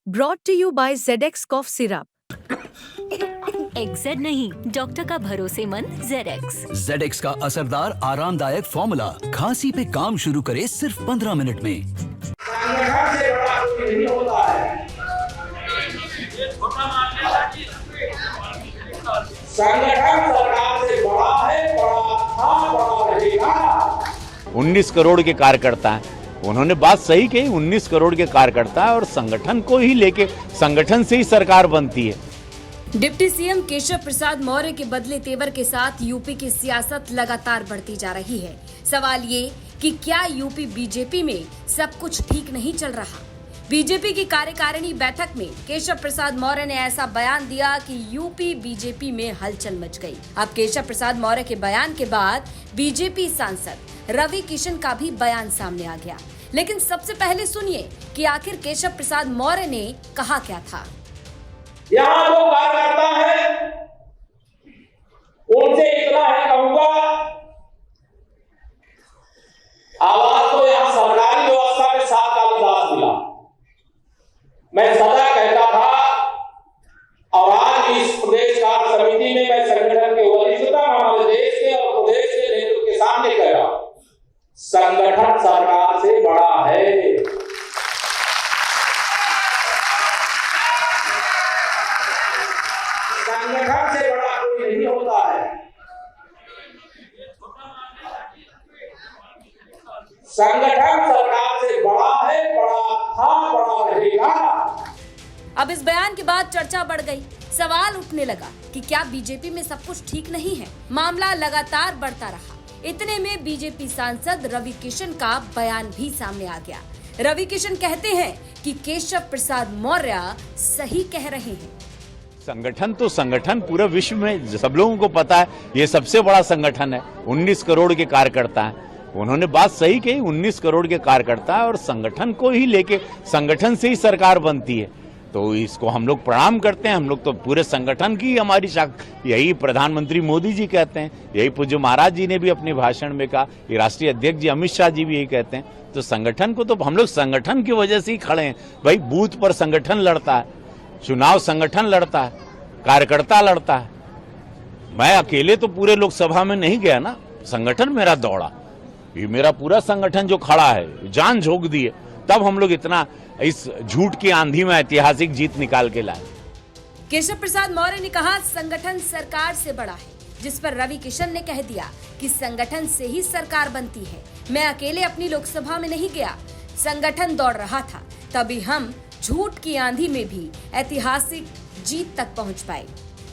Brought to you by ZX Cough Syrup. XZ नहीं, doctor का भरोसेमंद ZX। ZX का असरदार आरामदायक फॉर्मूला खांसी पे काम शुरू करे सिर्फ 15 मिनट में। संगठन से बड़ा कोई नहीं होता है। संगठन सरकार से बड़ा है, बड़ा था, बड़ा रहेगा। 19 करोड़ के कार्यकर्ता हैं। उन्होंने बात सही कही, 19 करोड़ के कार्यकर्ता और संगठन को ही लेके संगठन से ही सरकार बनती है। डिप्टी सीएम केशव प्रसाद मौर्य के बदले तेवर के साथ यूपी की सियासत लगातार बढ़ती जा रही है। सवाल ये कि क्या यूपी बीजेपी में सब कुछ ठीक नहीं चल रहा। बीजेपी की कार्यकारिणी बैठक में केशव प्रसाद मौर्य ने ऐसा बयान दिया कि यूपी बीजेपी में हलचल मच गई। अब केशव प्रसाद मौर्य के बयान के बाद बीजेपी सांसद रवि किशन का भी बयान सामने आ गया। लेकिन सबसे पहले सुनिए कि आखिर केशव प्रसाद मौर्य ने कहा क्या था। यहाँ जो कार्यकर्ता है उनसे इतना है कहूंगा, आवाज तो यहाँ सरकारी व्यवस्था में 7 कालिदास मिला। मैं सदा कहता था और आज इस प्रदेश कार्य समिति में मैं संगठन के वरिष्ठता हमारे देश के और प्रदेश के नेतृत्व के सामने कह रहा हूं, संगठन सरकार से बड़ा है। संगठन से बड़ा कोई नहीं होता है। संगठन सरकार से बड़ा है, बड़ा था, बड़ा रहेगा। अब इस बयान के बाद चर्चा बढ़ गई। सवाल उठने लगा कि क्या बीजेपी में सब कुछ ठीक नहीं है। मामला लगातार बढ़ता रहा। इतने में बीजेपी सांसद रवि किशन का बयान भी सामने आ गया। रवि किशन कहते हैं कि केशव प्रसाद मौर्य सही कह रहे हैं। संगठन तो संगठन पूरे विश्व में सब लोगों को पता है, ये सबसे बड़ा संगठन है। 19 करोड़ के कार्यकर्ता हैं। उन्होंने बात सही कही, 19 करोड़ के कार्यकर्ता और संगठन को ही लेके संगठन से ही सरकार बनती है। तो इसको हम लोग प्रणाम करते हैं। हम लोग तो पूरे संगठन की हमारी यही प्रधानमंत्री मोदी जी कहते हैं, यही पूज्य महाराज जी ने भी अपने भाषण में कहा, ये राष्ट्रीय अध्यक्ष जी अमित शाह जी भी यही कहते हैं। तो संगठन को तो हम लोग संगठन की वजह से ही खड़े हैं। भाई बूथ पर संगठन लड़ता है, चुनाव संगठन लड़ता है, कार्यकर्ता लड़ता है। मैं अकेले तो पूरे लोकसभा में नहीं गया ना, संगठन मेरा दौड़ा। ये मेरा पूरा संगठन जो खड़ा है, जान झोंक दी है, तब हम लोग इतना इस झूठ की आंधी में ऐतिहासिक जीत निकाल के लाए। केशव प्रसाद मौर्य ने कहा संगठन सरकार से बड़ा है, जिस पर रवि किशन ने कह दिया कि संगठन से ही सरकार बनती है। मैं अकेले अपनी लोकसभा में नहीं गया, संगठन दौड़ रहा था, तभी हम झूठ की आंधी में भी ऐतिहासिक जीत तक पहुंच पाए।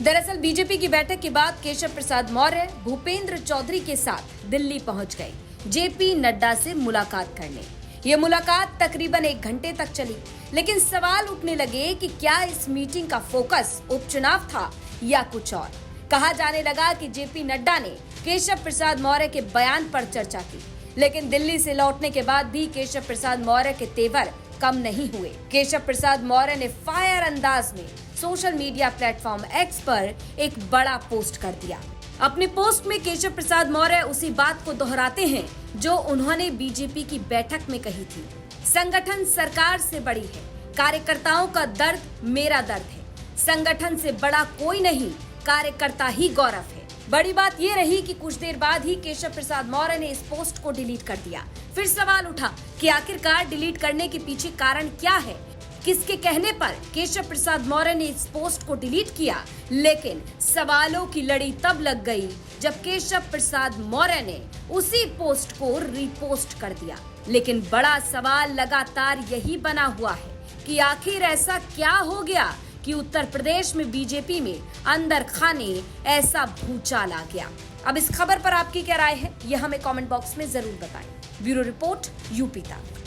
दरअसल बीजेपी की बैठक के बाद केशव प्रसाद मौर्य भूपेंद्र चौधरी के साथ दिल्ली पहुंच गए जेपी नड्डा से मुलाकात करने। ये मुलाकात तकरीबन 1 घंटे तक चली। लेकिन सवाल उठने लगे कि क्या इस मीटिंग का फोकस उपचुनाव था या कुछ और। कहा जाने लगा कि जेपी नड्डा ने केशव प्रसाद मौर्य के बयान पर चर्चा की। लेकिन दिल्ली से लौटने के बाद भी केशव प्रसाद मौर्य के तेवर कम नहीं हुए। केशव प्रसाद मौर्य ने फायर अंदाज में सोशल मीडिया प्लेटफॉर्म एक्स पर एक बड़ा पोस्ट कर दिया। अपने पोस्ट में केशव प्रसाद मौर्य उसी बात को दोहराते हैं जो उन्होंने बीजेपी की बैठक में कही थी। संगठन सरकार से बड़ी है, कार्यकर्ताओं का दर्द मेरा दर्द है। संगठन से बड़ा कोई नहीं, कार्यकर्ता ही गौरव है। बड़ी बात ये रही कि कुछ देर बाद ही केशव प्रसाद मौर्य ने इस पोस्ट को डिलीट कर दिया। फिर सवाल उठा कि आखिरकार डिलीट करने के पीछे कारण क्या है, किसके कहने पर केशव प्रसाद मौर्य ने इस पोस्ट को डिलीट किया। लेकिन सवालों की लड़ी तब लग गई जब केशव प्रसाद मौर्य ने उसी पोस्ट को रीपोस्ट कर दिया। लेकिन बड़ा सवाल लगातार यही बना हुआ है कि आखिर ऐसा क्या हो गया कि उत्तर प्रदेश में बीजेपी में अंदर खाने ऐसा भूचाल आ गया। अब इस खबर पर आपकी क्या राय है, यह हमें कमेंट बॉक्स में जरूर बताएं। ब्यूरो रिपोर्ट यूपी तक।